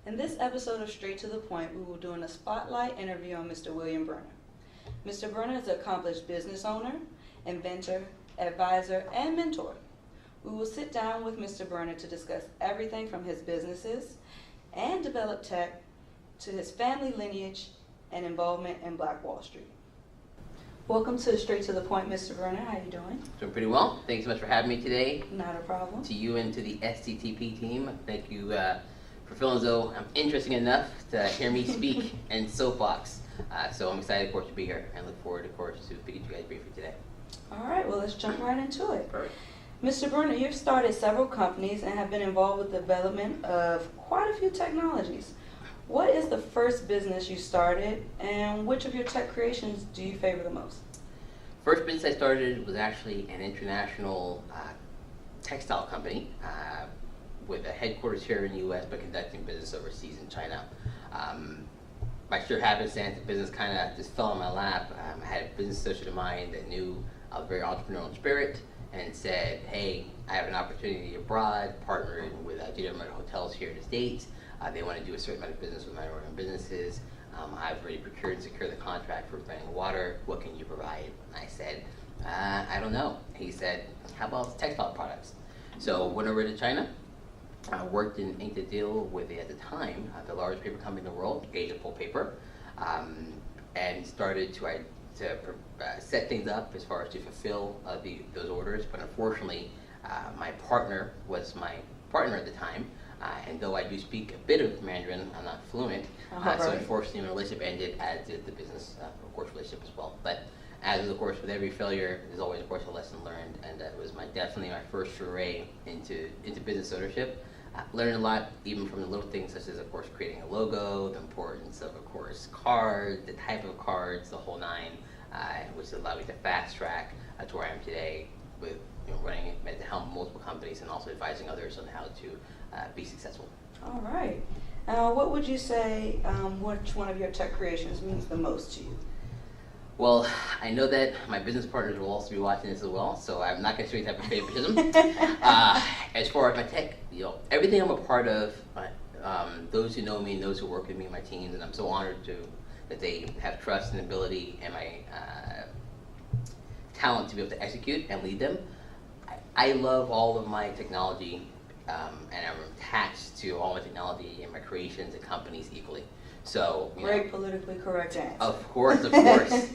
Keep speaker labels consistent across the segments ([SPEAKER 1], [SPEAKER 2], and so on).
[SPEAKER 1] In this episode of Straight to the Point, we will do a spotlight interview on Mr. WilliamBruner. Mr. Bruner is an accomplished business owner, inventor, advisor, and mentor. We will sit down with Mr. Bruner to discuss everything from his businesses and develop tech to his family lineage and involvement in Black Wall Street. Welcome to Straight to the Point, Mr. Bruner. How you doing?
[SPEAKER 2] Doing pretty well. Thanks so much for having me today.
[SPEAKER 1] Not a problem.
[SPEAKER 2] To you and to the STTP team, thank you for feeling as though I'm interesting enough to hear me speak and soapbox. So I'm excited, of course, to be here and look forward, of course, to speaking to you guys briefly today.
[SPEAKER 1] All right, well, let's jump right into it.
[SPEAKER 2] Perfect.
[SPEAKER 1] Mr. Bruner, you've started several companies and have been involved with the development of quite a few technologies. What is the first business you started, and which of your tech creations do you favor the most?
[SPEAKER 2] First business I started was actually an international textile company with a headquarters here in the U.S. but conducting business overseas in China. By sheer happenstance, the business kind of just fell in my lap. I had a business associate of mine that knew I was very entrepreneurial in spirit and said, hey, I have an opportunity abroad, partnering with GW Hotels here in the States. They want to do a certain amount of business with minority-owned businesses. I've already procured and secured the contract for running water. What can you provide? And I said, I don't know. He said, how about textile products? So went over to China. Worked and inked a deal with, at the time, the largest paper company in the world, Asia Pulp Paper, and started to set things up as far as to fulfill those orders. But unfortunately, my partner was my partner at the time, and though I do speak a bit of Mandarin, I'm not fluent. So unfortunately, my relationship ended, as did the business, of course, relationship as well. But as is, of course, with every failure, there's always, of course, a lesson learned, and that was definitely my first foray into business ownership. Learned a lot, even from the little things such as, of course, creating a logo, the importance of course, cards, the type of cards, the whole nine, which allowed me to fast track to where I am today with running at the helm of multiple companies and also advising others on how to be successful.
[SPEAKER 1] All right. What would you say, which one of your tech creations means the most to you?
[SPEAKER 2] Well, I know that my business partners will also be watching this as well, so I'm not going to show you type of favoritism. As far as my tech, everything I'm a part of, those who know me and those who work with me and my teams, and I'm so honored that they have trust and ability and my talent to be able to execute and lead them. I love all of my technology, and I'm attached to all my technology and my creations and companies equally. So,
[SPEAKER 1] Great politically correct answer.
[SPEAKER 2] Of course, of course.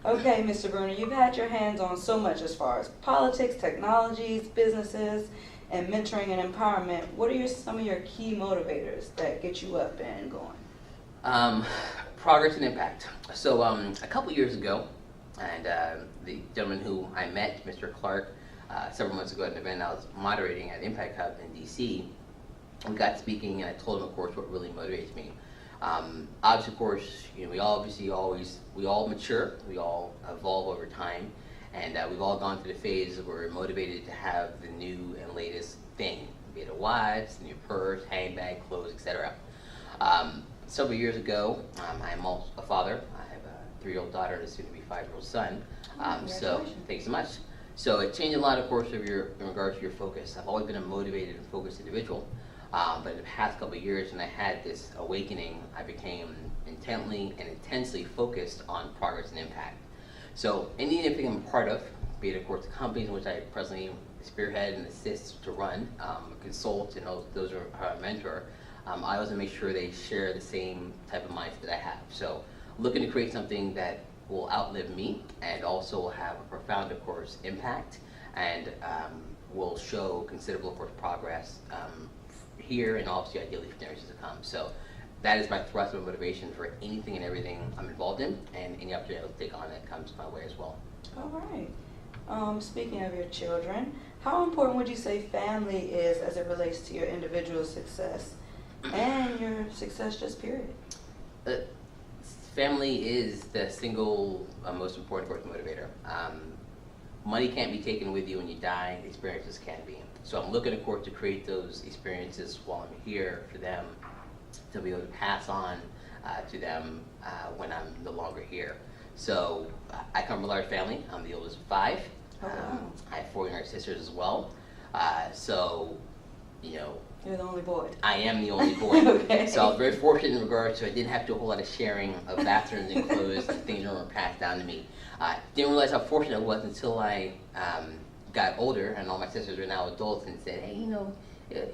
[SPEAKER 1] Okay, Mr. Bruner, you've had your hands on so much as far as politics, technologies, businesses, and mentoring and empowerment. What are some of your key motivators that get you up and going?
[SPEAKER 2] Progress and impact. So a couple years ago, and the gentleman who I met, Mr. Clark, several months ago at an event I was moderating at Impact Hub in DC, we got speaking, and I told him, of course, what really motivates me. Obviously, of course, we all mature, we all evolve over time, and we've all gone through the phase where we're motivated to have the new and latest thing, be it a watch, new purse, handbag, clothes, etc. Several years ago, I'm also a father. I have a 3-year-old daughter and a soon-to-be 5-year-old son. So thanks so much. So it changed a lot, of course, in regards to your focus. I've always been a motivated and focused individual. But in the past couple of years, when I had this awakening, I became intently and intensely focused on progress and impact. So anything I'm a part of, be it, of course, the companies in which I presently spearhead and assist to run, consult, and those are a mentor, I also make sure they share the same type of mindset that I have. So looking to create something that will outlive me and also will have a profound, of course, impact and will show considerable, of course, progress here and obviously ideally for generations to come. So that is my thrust and motivation for anything and everything I'm involved in, and any opportunity I'll take on that comes my way as well.
[SPEAKER 1] All right. Speaking of your children, how important would you say family is as it relates to your individual success and your success just period?
[SPEAKER 2] Family is the single most important, of course, motivator. Money can't be taken with you when you die, experiences can be. So I'm looking, of course, to create those experiences while I'm here for them to be able to pass on to them when I'm no longer here. So I come from a large family. I'm the oldest of 5.
[SPEAKER 1] Oh, wow.
[SPEAKER 2] I have 4 younger sisters as well. So you know,
[SPEAKER 1] You're the only boy.
[SPEAKER 2] I am the only boy.
[SPEAKER 1] Okay.
[SPEAKER 2] So I was very fortunate in regards to I didn't have to do a whole lot of sharing of bathrooms and clothes and things that were passed down to me. Didn't realize how fortunate I was until I got older and all my sisters are now adults and said, hey, you know,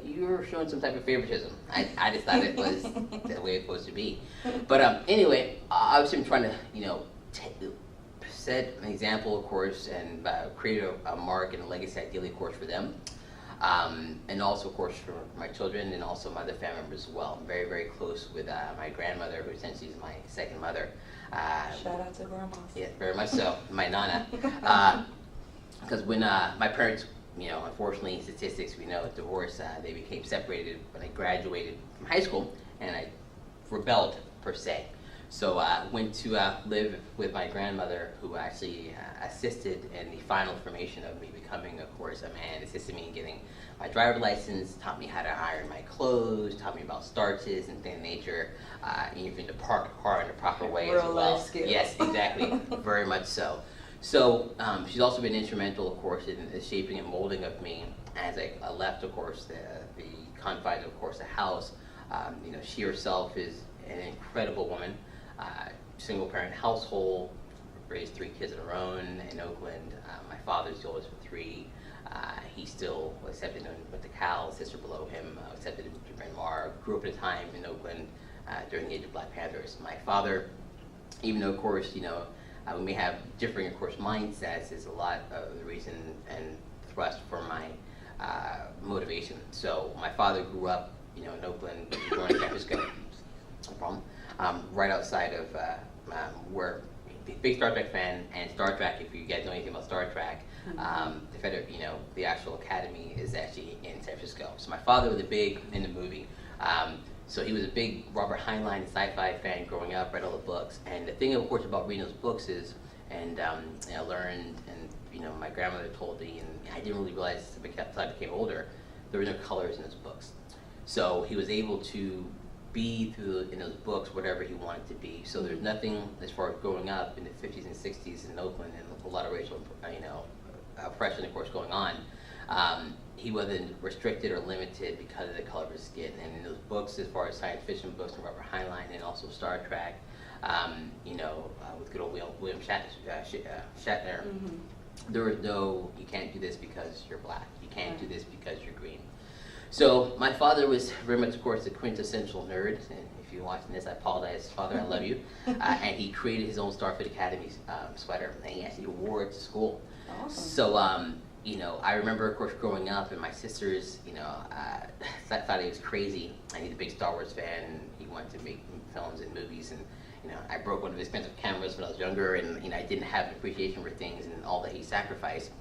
[SPEAKER 2] you're showing some type of favoritism. I just thought it was the way it's supposed to be. But anyway, obviously I'm trying to, you know, set an example, of course, and create a mark and a legacy, ideally, of course, for them. And also, of course, for my children and also my other family members as well. I'm very, very close with my grandmother, who essentially is my second mother.
[SPEAKER 1] Shout out to grandmas.
[SPEAKER 2] Yeah, very much so. My nana. Because when my parents, you know, unfortunately, statistics, we know, divorce, they became separated when I graduated from high school, and I rebelled, per se. So I went to live with my grandmother, who actually assisted in the final formation of me becoming, of course, a man, assisted me in getting my driver's license, taught me how to iron my clothes, taught me about starches and things of nature, even to park a car in the proper way as well.
[SPEAKER 1] Real life skills.
[SPEAKER 2] Yes, exactly, very much so. So she's also been instrumental, of course, in the shaping and molding of me as I left, of course, the confines, of course, the house. You know, she herself is an incredible woman. Single parent household, raised 3 kids of her own in Oakland. My father's the oldest with 3. He still was accepted with the Cal, sister below him, accepted in Bryn Mawr. Grew up at a time in Oakland during the age of Black Panthers. My father, even though, of course, you know, we may have differing, of course, mindsets, is a lot of the reason and thrust for my motivation. So my father grew up, you know, in Oakland, born in San Francisco, no problem. Right outside of where the big Star Trek fan, and Star Trek, if you guys know anything about Star Trek, you know, the actual academy is actually in San Francisco. So my father was a big in the movie. So he was a big Robert Heinlein sci-fi fan growing up, read all the books. And the thing, of course, about reading those books is, and I learned, and you know, my grandmother told me, and I didn't really realize until I became older, there were no colors in those books. So he was able to be through in those books whatever he wanted to be. So there's nothing as far as growing up in the 50s and 60s in Oakland and a lot of racial, you know, oppression, of course, going on. He wasn't restricted or limited because of the color of his skin. And in those books, as far as science fiction books from Robert Heinlein and also Star Trek, you know, with good old William Shatner, there was no, you can't do this because you're black. You can't do this because you're green. So my father was very much, of course, a quintessential nerd. And if you're watching this, I apologize, Father, I love you. And he created his own Starfleet Academy sweater, and he actually wore it to school.
[SPEAKER 1] Awesome.
[SPEAKER 2] So, you know, I remember, of course, growing up, and my sisters, you know, thought he was crazy. And he's a big Star Wars fan, and he wanted to make films and movies. And, you know, I broke one of his expensive cameras when I was younger, and, you know, I didn't have an appreciation for things and all that he sacrificed.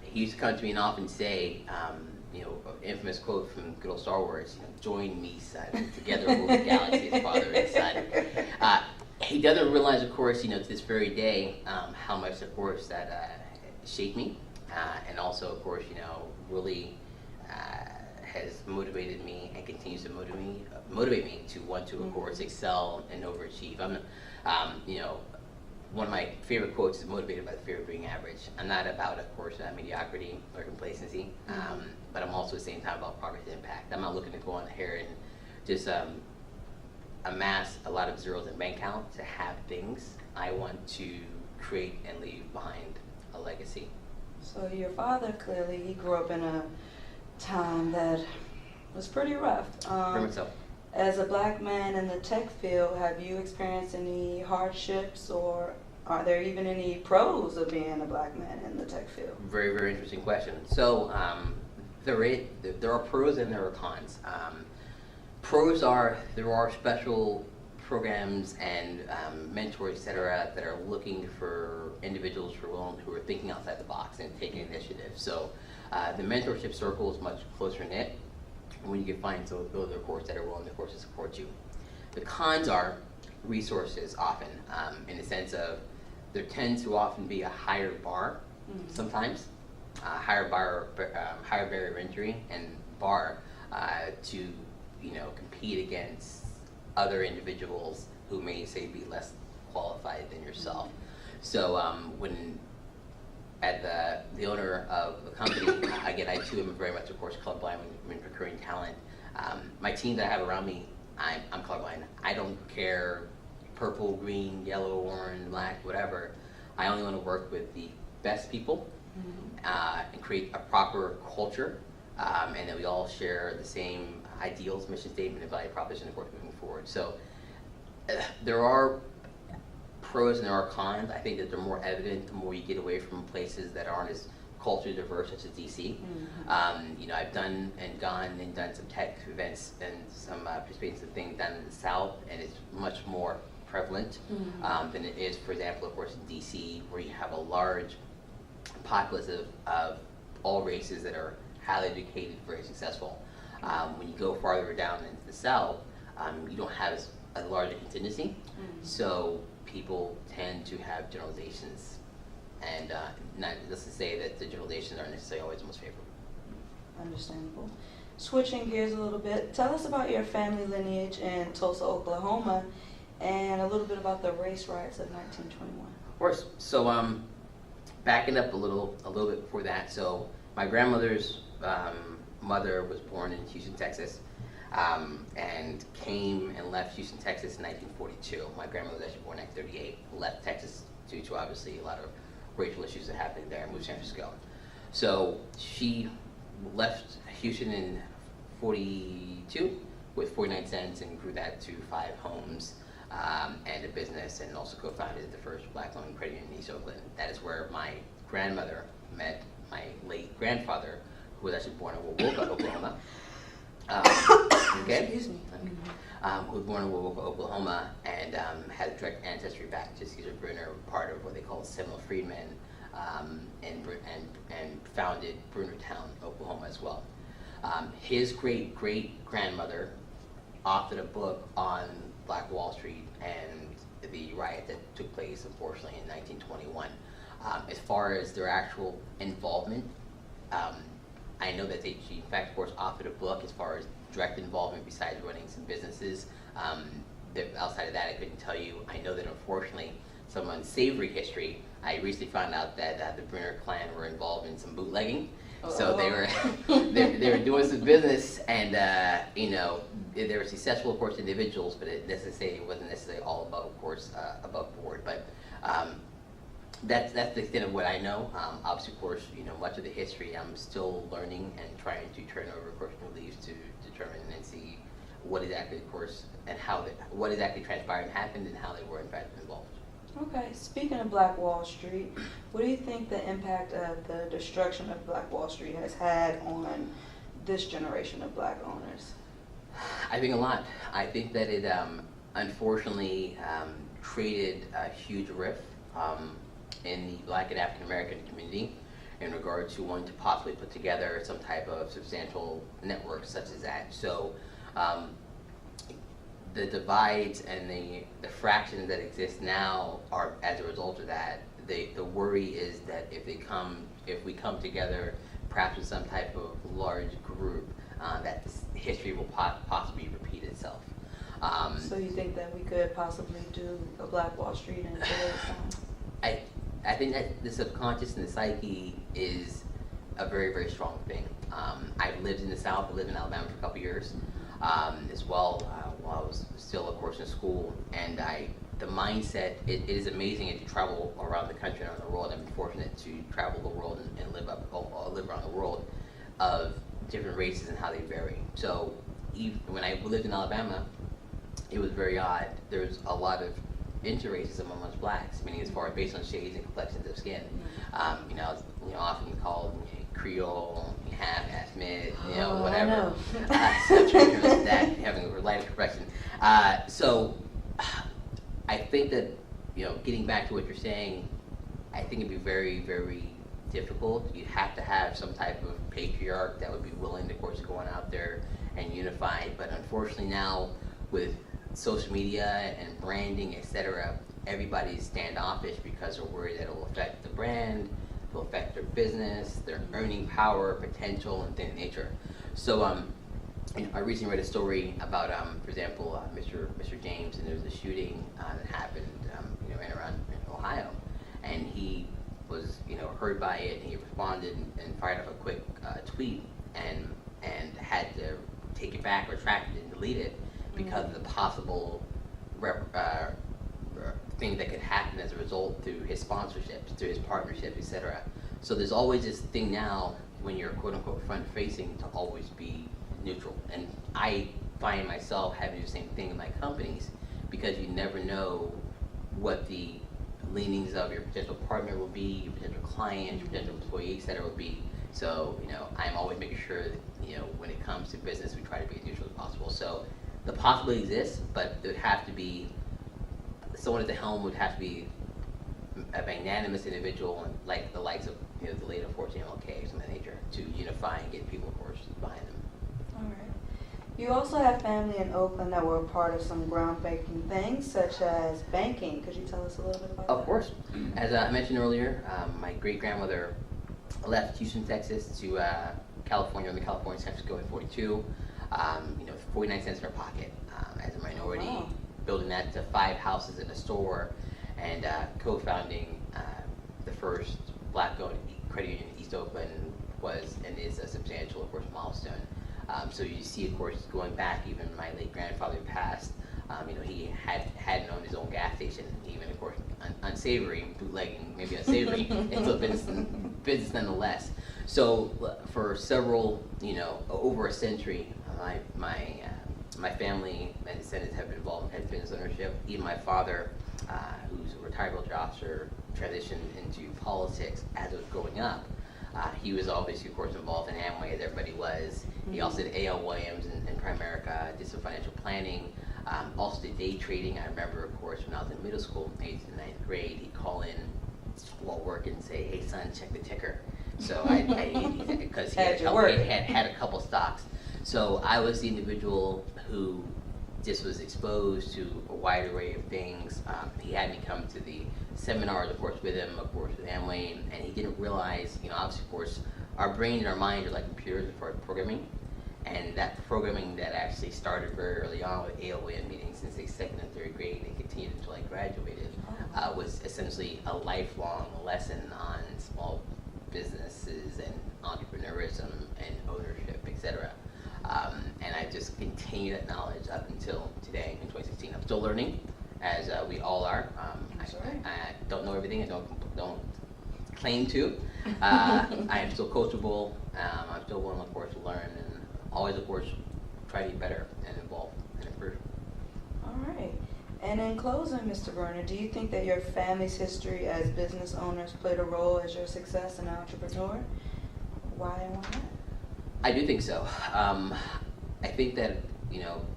[SPEAKER 2] He used to come to me and often say, you know, infamous quote from good old Star Wars, you know, join me, son, together we'll rule the galaxy as father and son. He doesn't realize, of course, you know, to this very day, how much, of course, that shaped me, and also, of course, you know, really has motivated me and continues to motivate me to want to, of course, excel and overachieve. You know, one of my favorite quotes is motivated by the fear of being average. I'm not about, of course, mediocrity or complacency, but I'm also at the same time about progress and impact. I'm not looking to go on here and just amass a lot of zeros in bank account to have things. I want to create and leave behind a legacy.
[SPEAKER 1] So your father, clearly, he grew up in a time that was pretty rough.
[SPEAKER 2] Very much so.
[SPEAKER 1] As a black man in the tech field, have you experienced any hardships, or are there even any pros of being a black man in the tech field?
[SPEAKER 2] Very, very interesting question. So there are pros and there are cons. Pros are, there are special programs and mentors, et cetera, that are looking for individuals who are thinking outside the box and taking initiative. So the mentorship circle is much closer knit when you can find those, of course, that are willing, of course, to support you. The cons are resources often, in the sense of there tends to often be a higher bar sometimes, higher barrier of entry and bar to, you know, compete against other individuals who may say be less qualified than yourself. So when as the owner of the company, again, I too am very much, of course, colorblind when procuring talent. My team that I have around me, I'm colorblind. I don't care purple, green, yellow, orange, black, whatever. I only want to work with the best people and create a proper culture, and that we all share the same ideals, mission statement, and value proposition, of course, moving forward. So there are pros and there are cons. I think that they're more evident the more you get away from places that aren't as culturally diverse, such as DC. You know, I've done and gone and done some tech events and some participating in some things down in the South, and it's much more prevalent than it is, for example, of course, in DC, where you have a large populace of all races that are highly educated, very successful. When you go farther down into the South, you don't have as large a contingency, so people tend to have generalizations, and not just to say that the generalizations aren't necessarily always the most favorable.
[SPEAKER 1] Understandable. Switching gears a little bit, tell us about your family lineage in Tulsa, Oklahoma, and a little bit about the race riots of 1921.
[SPEAKER 2] Of course. So backing up a little bit before that. So my grandmother's mother was born in Houston, Texas, and came and left Houston, Texas in 1942. My grandmother was actually born in 1938. Left Texas due to obviously a lot of racial issues that happened there and moved to San Francisco. So she left Houston in 42 with 49 cents and grew that to 5 homes and a business, and also co-founded the first black loan credit union in East Oakland. That is where my grandmother met my late grandfather, who was actually born in Woolwoka, Oklahoma.
[SPEAKER 1] Excuse me.
[SPEAKER 2] Who was born in Woolwoka, Oklahoma, and had direct ancestry back to Caesar Bruner, part of what they call Seminole Freedmen, and founded Brunertown, Oklahoma as well. His great-great-grandmother authored a book on Black Wall Street and the riot that took place, unfortunately, in 1921. As far as their actual involvement, I know that she, in fact, of course, authored a book as far as direct involvement besides running some businesses. Outside of that, I couldn't tell you. I know that, unfortunately, some unsavory history. I recently found out that the Bruner clan were involved in some bootlegging. So they were they were doing some business, and you know, they were successful, of course, individuals, but it wasn't necessarily all above, of course, above board. But that's the extent of what I know. Obviously, of course, you know, much of the history I'm still learning and trying to turn over, of course, new leaves to determine and see what exactly, of course, and what exactly transpired and happened, and how they were in fact involved.
[SPEAKER 1] Okay, speaking of Black Wall Street, what do you think the impact of the destruction of Black Wall Street has had on this generation of black owners?
[SPEAKER 2] I think a lot. I think that it unfortunately created a huge rift in the black and African American community in regard to wanting to possibly put together some type of substantial network such as that. So the divides and the fractions that exist now are as a result of that. The worry is that if we come together, perhaps with some type of large group, that history will possibly repeat itself.
[SPEAKER 1] So you think that we could possibly do a Black Wall Street in today's time?
[SPEAKER 2] I think that the subconscious and the psyche is a very, very strong thing. I've lived in the South. I lived in Alabama for a couple years as well, while I was still, of course, in school. And the mindset, it is amazing as you travel around the country and around the world. I've been fortunate to travel the world and live around the world of different races and how they vary. So even when I lived in Alabama, it was very odd. There's a lot of interracism amongst blacks, meaning as far as based on shades and complexions of skin. You know, I was often called Creole, half mid, whatever. So that having a lighter complexion. So I think that, getting back to what you're saying, I think it'd be very, very difficult. You'd have to have some type of patriarch that would be willing, of course, going out there and unify. But unfortunately now, with social media and branding, etc., everybody's standoffish because they're worried that it'll affect the brand, it'll affect their business, their earning power, potential, and things of nature. So I recently read a story about, for example, Mr. James, and there was a shooting that happened, in Ohio, and he was, heard by it, and he responded and fired up a quick tweet and had to take it back, retract it, and delete it because of the possible thing that could happen as a result through his sponsorships, through his partnerships, etc. So there's always this thing now when you're quote unquote front facing to always be neutral. And I find myself having the same thing in my companies because you never know what the leanings of your potential partner will be, your potential client, your potential employee, etc. will be. So, I'm always making sure that, when it comes to business, we try to be as neutral as possible. So the possibility exists, but there would have to be, someone at the helm would have to be a magnanimous individual, and like the likes of, the late unfortunate MLK or something of that nature, to unify and get people, of course, behind them.
[SPEAKER 1] All right. You also have family in Oakland that were a part of some groundbreaking things, such as banking. Could you tell us a little bit about that?
[SPEAKER 2] Of course. As I mentioned earlier, my great-grandmother left Houston, Texas to California, on the California San Francisco in 42, 49 cents in her pocket as a minority,
[SPEAKER 1] Wow.
[SPEAKER 2] building that to 5 houses and a store, and co-founding the first black-owned credit union in East Oakland was and is a substantial, of course, milestone. So you see, of course, going back, even my late grandfather passed, he hadn't owned his own gas station, even, of course, unsavory, bootlegging, maybe unsavory, it's still business nonetheless. So for several, over a century, my family and descendants have been involved in business ownership. Even my father, who's a retired military officer, transitioned into politics as it was growing up. He was obviously, of course, involved in Amway, as everybody was. He also did A.L. Williams in Primerica, did some financial planning, also did day trading. I remember, of course, when I was in middle school, 8th and 9th grade, he'd call in while working and say, "Hey, son, check the ticker." So because he had a couple stocks. So I was the individual who just was exposed to a wide array of things. He had me come to the seminars, of course, with him, of course, with Amway, and he didn't realize, obviously, of course, our brain and our mind are like computers for programming, and that programming that actually started very early on with AON meetings since the 2nd and 3rd grade and continued until I graduated, was essentially a lifelong lesson on small businesses and entrepreneurism and ownership, etc. And I just continue that knowledge up until today in 2016. I'm still learning, as we all are. I don't know everything. I don't claim to. I am still coachable. I'm still willing, of course, to learn, and always, of course, try to be better and evolve and improve.
[SPEAKER 1] All right. And in closing, Mr. Bruner, do you think that your family's history as business owners played a role as your success as an entrepreneur? Why and why not?
[SPEAKER 2] I do think so. I think that,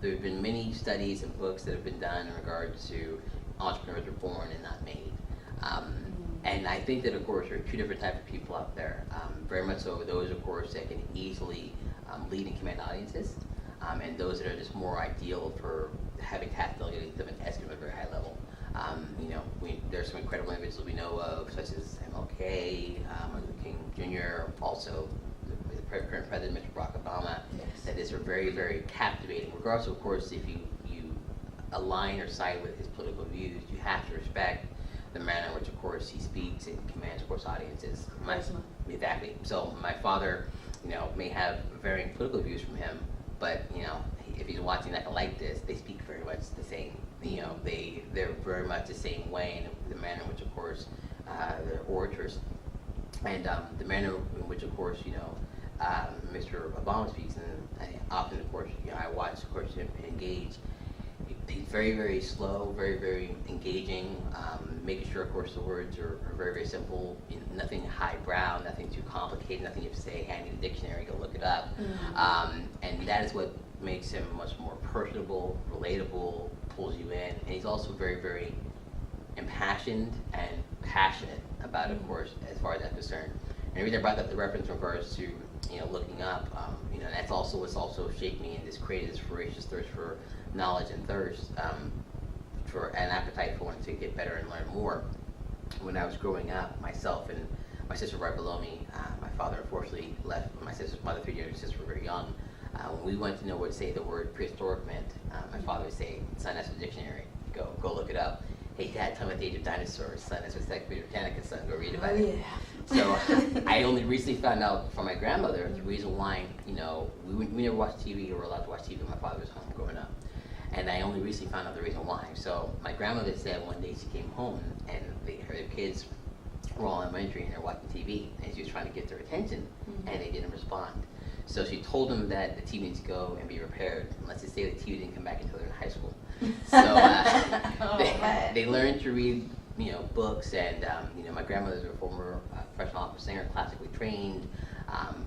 [SPEAKER 2] there have been many studies and books that have been done in regards to entrepreneurs are born and not made. And I think that, of course, there are 2 different types of people out there. Very much so those, of course, that can easily lead and command audiences, and those that are just more ideal for having tasks delegated to them and tasking them at a very high level. There's some incredible individuals we know of, such as MLK, Martin Luther King Jr., also the current president, Mr. Barack Obama, that is very, very captivating. Regardless, of course, if you align or side with his political views, you have to respect the manner in which, of course, he speaks and commands, of course, audiences. Exactly. So my father, may have varying political views from him, but, if he's watching like this, they speak very much the same. They're very much the same way in the manner in which, of course, they're orators. And the manner in which, of course, Mr. Obama speaks, and often, of course, I watch, of course, him engage. He's very, very slow, very, very engaging, making sure, of course, the words are very, very simple, nothing highbrow, nothing too complicated, nothing you have to say, hand me the dictionary, go look it up. And that is what makes him much more personable, relatable, pulls you in, and he's also very, very impassioned and passionate about, of course, as far as that's concerned. And the reason I brought up the reference in regards to, looking up, that's also what's also shaped me and just created this voracious thirst for knowledge and thirst for an appetite for wanting to get better and learn more. When I was growing up, myself and my sister right below me, my father unfortunately left my sister's mother, 3 years, sister were very young. When we wanted to know what, say, the word prehistoric meant, my father would say, "Son, that's the dictionary. Go look it up." hey Dad, tell me about the Age of Dinosaurs. Son, that's Encyclopedia Britannica, son, go read about
[SPEAKER 1] Oh,
[SPEAKER 2] it.
[SPEAKER 1] yeah.
[SPEAKER 2] So I only recently found out from my grandmother the reason why, we never watched TV or were allowed to watch TV when my father was home growing up. And I only recently found out the reason why. So my grandmother said one day she came home and her kids were all elementary and they're watching TV and she was trying to get their attention and they didn't respond. So she told them that the TV needs to go and be repaired. And let's just say the TV didn't come back until they're in high school. So they learned to read, books, and my grandmother's a former professional opera singer, classically trained,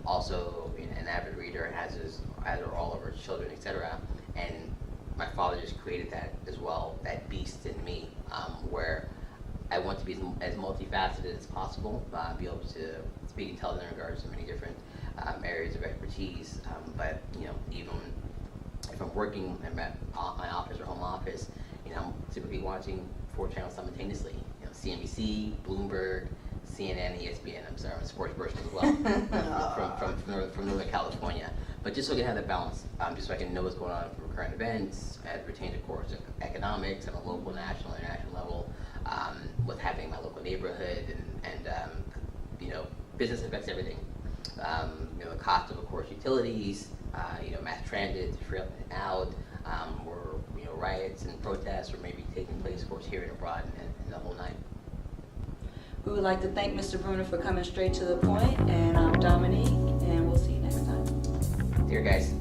[SPEAKER 2] also an avid reader, as are all of her children, etc. And my father just created that as well, that beast in me, where I want to be as multifaceted as possible, be able to speak intelligent in regards to many different areas of expertise. But even if I'm working in my office or home office, I'm typically watching 4 channels simultaneously. CNBC, Bloomberg, CNN, ESPN. I'm sorry, I'm a sports person as well, from Northern California. But just so I can have that balance, just so I can know what's going on from current events, as pertains, of course, to economics on a local, national, international level, what's happening in my local neighborhood, and business affects everything. The cost of course, utilities, mass transit, free up and out, or riots and protests, or maybe taking place, of course, here and abroad, and the whole night.
[SPEAKER 1] We would like to thank Mr. Bruner for coming straight to the point, and I'm Dominique, and we'll see you next time.
[SPEAKER 2] Dear guys.